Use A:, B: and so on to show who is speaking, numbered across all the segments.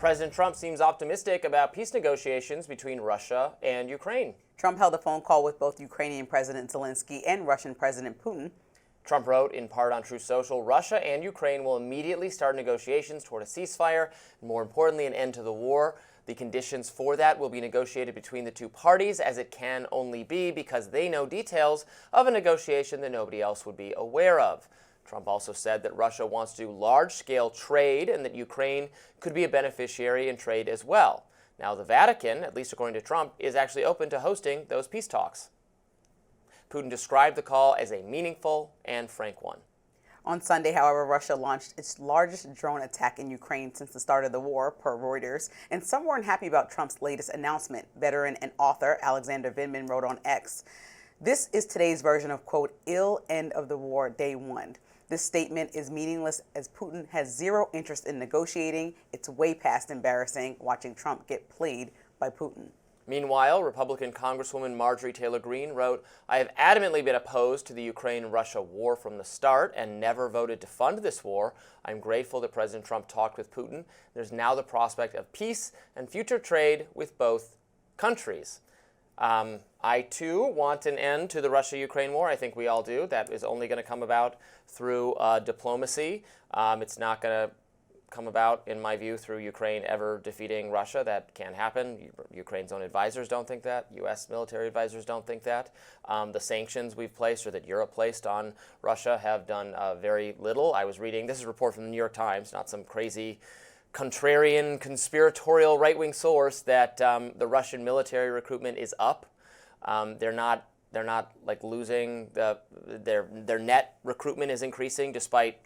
A: President Trump seems optimistic about peace negotiations between Russia and Ukraine.
B: Trump held a phone call with both Ukrainian President Zelensky and Russian President Putin.
A: Trump wrote, in part on Truth Social, Russia and Ukraine will immediately start negotiations toward a ceasefire, and more importantly, an end to the war. The conditions for that will be negotiated between the two parties, as it can only be because they know details of a negotiation that nobody else would be aware of. Trump also said that Russia wants to do large-scale trade and that Ukraine could be a beneficiary in trade as well. Now, the Vatican, at least according to Trump, is actually open to hosting those peace talks. Putin described the call as a meaningful and frank one.
B: On Sunday, however, Russia launched its largest drone attack in Ukraine since the start of the war, per Reuters, and some weren't happy about Trump's latest announcement. Veteran and author Alexander Vindman wrote on X, "This is today's version of, quote, ill end of the war, day one. This statement is meaningless as Putin has zero interest in negotiating. It's way past embarrassing watching Trump get played by Putin."
A: Meanwhile, Republican Congresswoman Marjorie Taylor Greene wrote, "I have adamantly been opposed to the Ukraine-Russia war from the start and never voted to fund this war. I'm grateful that President Trump talked with Putin. There's now the prospect of peace and future trade with both countries." I, too, want an end to the Russia-Ukraine war. I think we all do. That is only going to come about through diplomacy. It's not going to come about, in my view, through Ukraine ever defeating Russia. That can't happen. Ukraine's own advisors don't think that. U.S. military advisors don't think that. The sanctions we've placed or that Europe placed on Russia have done very little. I was reading, this is a report from the New York Times, not some crazy contrarian, conspiratorial right-wing source, that the Russian military recruitment is up. They're not like losing their net recruitment is increasing despite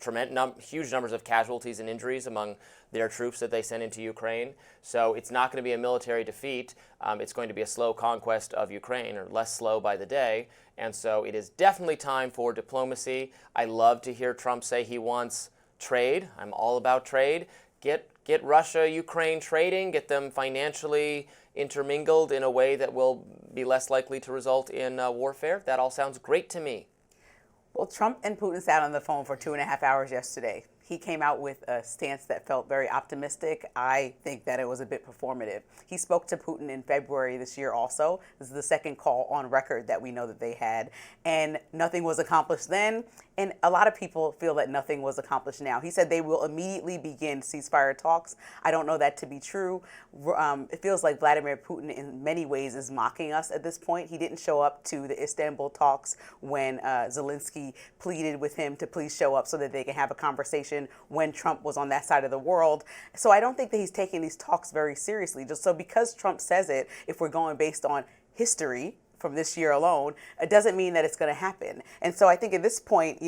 A: huge numbers of casualties and injuries among their troops that they send into Ukraine. So it's not going to be a military defeat. It's going to be a slow conquest of Ukraine, or less slow by the day. And so it is definitely time for diplomacy. I love to hear Trump say he wants trade. I'm all about trade. Get Russia, Ukraine trading, get them financially intermingled in a way that will be less likely to result in warfare. That all sounds great to me.
B: Well, Trump and Putin sat on the phone for 2.5 hours yesterday. He came out with a stance that felt very optimistic. I think that it was a bit performative. He spoke to Putin in February this year also. This is the second call on record that we know that they had. And nothing was accomplished then. And a lot of people feel that nothing was accomplished now. He said they will immediately begin ceasefire talks. I don't know that to be true. It feels like Vladimir Putin in many ways is mocking us at this point. He didn't show up to the Istanbul talks when Zelensky pleaded with him to please show up so that they can have a conversation when Trump was on that side of the world. So I don't think that he's taking these talks very seriously. Just so because Trump says it, if we're going based on history from this year alone, it doesn't mean that it's going to happen. And so I think at this point,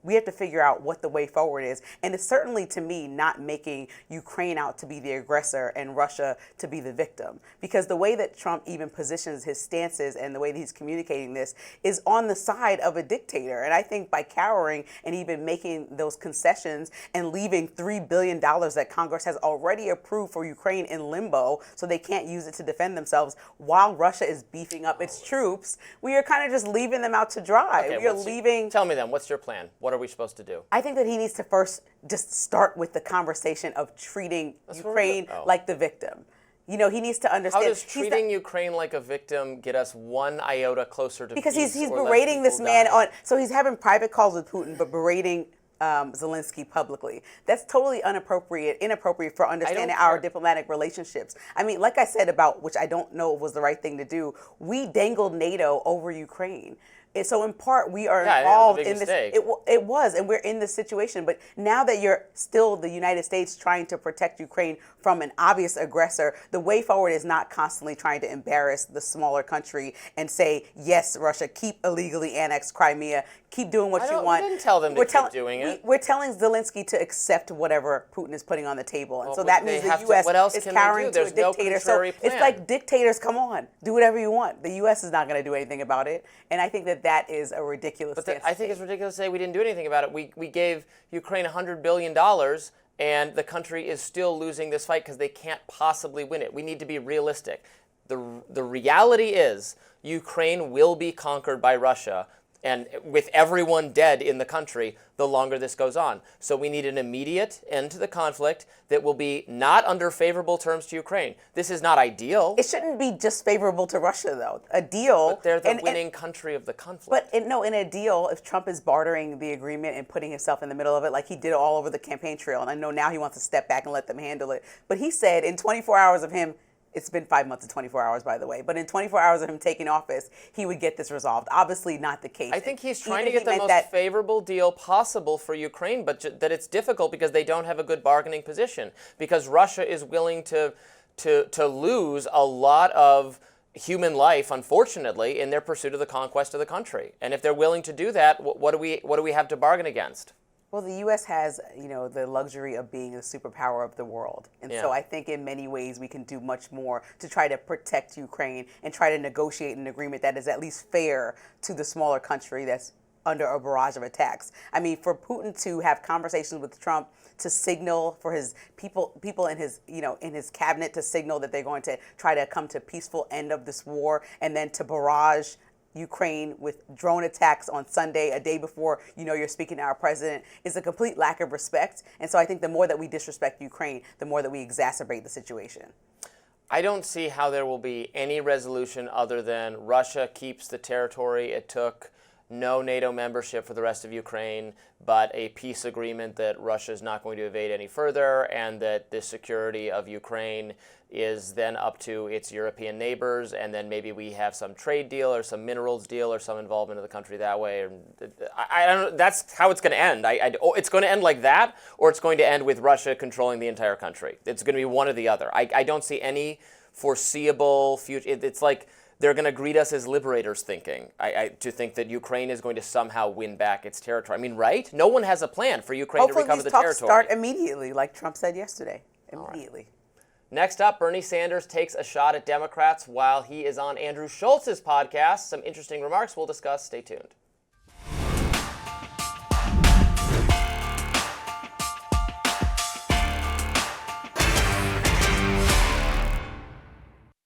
B: we have to figure out what the way forward is. And it's certainly, to me, not making Ukraine out to be the aggressor and Russia to be the victim. Because the way that Trump even positions his stances and the way that he's communicating this is on the side of a dictator. And I think by cowering and even making those concessions and leaving $3 billion that Congress has already approved for Ukraine in limbo so they can't use it to defend themselves while Russia is beefing up its troops, we are kind of just leaving them out to dry.
A: Okay, tell me then, what's your plan? What are we supposed to do?
B: I think that he needs to first just start with the conversation of treating Ukraine like the victim. He needs to understand.
A: How does treating Ukraine like a victim get us one iota closer to peace?
B: Because he's berating this man so he's having private calls with Putin, but berating Zelensky publicly. That's totally inappropriate for understanding our diplomatic relationships. I mean, like I said about, which I don't know was the right thing to do, we dangled NATO over Ukraine. And so in part, we are involved in this. It was, and we're in this situation. But now that you're still the United States trying to protect Ukraine from an obvious aggressor, the way forward is not constantly trying to embarrass the smaller country and say, yes, Russia, keep illegally annexed Crimea, keep doing what you want.
A: We didn't tell them to keep doing it.
B: We're telling Zelensky to accept whatever Putin is putting on the table. And so that means the U.S. is cowering to a dictator. So it's like dictators, come on, do whatever you want. The U.S. is not going to do anything about it. And I think that is a ridiculous stance.
A: I think it's ridiculous to say we didn't do anything about it. We gave Ukraine $100 billion, and the country is still losing this fight because they can't possibly win it. We need to be realistic. The reality is Ukraine will be conquered by Russia. And with everyone dead in the country, the longer this goes on. So we need an immediate end to the conflict that will be not under favorable terms to Ukraine. This is not ideal.
B: It shouldn't be just favorable to Russia, though. A deal.
A: But they're the winning country of the conflict.
B: But in a deal, if Trump is bartering the agreement and putting himself in the middle of it, like he did all over the campaign trail, and I know now he wants to step back and let them handle it. But he said in 24 hours of him, it's been 5 months and 24 hours, by the way. But in 24 hours of him taking office, he would get this resolved. Obviously not the case.
A: I think he's trying to get the most favorable deal possible for Ukraine, but that it's difficult because they don't have a good bargaining position. Because Russia is willing to lose a lot of human life, unfortunately, in their pursuit of the conquest of the country. And if they're willing to do that, what do we have to bargain against?
B: Well, the U.S. has, the luxury of being the superpower of the world. And so I think in many ways we can do much more to try to protect Ukraine and try to negotiate an agreement that is at least fair to the smaller country that's under a barrage of attacks. I mean, for Putin to have conversations with Trump to signal for his people in his, in his cabinet to signal that they're going to try to come to a peaceful end of this war, and then to barrage Ukraine with drone attacks on Sunday, a day before, you're speaking to our president, is a complete lack of respect. And so I think the more that we disrespect Ukraine, the more that we exacerbate the situation.
A: I don't see how there will be any resolution other than Russia keeps the territory it took, no NATO membership for the rest of Ukraine, but a peace agreement that Russia is not going to invade any further, and that the security of Ukraine is then up to its European neighbors, and then maybe we have some trade deal or some minerals deal or some involvement of the country that way. I don't know. That's how it's going to end. It's going to end like that, or it's going to end with Russia controlling the entire country. It's going to be one or the other. I don't see any foreseeable future. It's like they're going to greet us as liberators thinking, to think that Ukraine is going to somehow win back its territory. I mean, right? No one has a plan for Ukraine to recover the territory.
B: Hopefully these talks start immediately, like Trump said yesterday. Immediately.
A: Right. Next up, Bernie Sanders takes a shot at Democrats while he is on Andrew Schultz's podcast. Some interesting remarks we'll discuss. Stay tuned.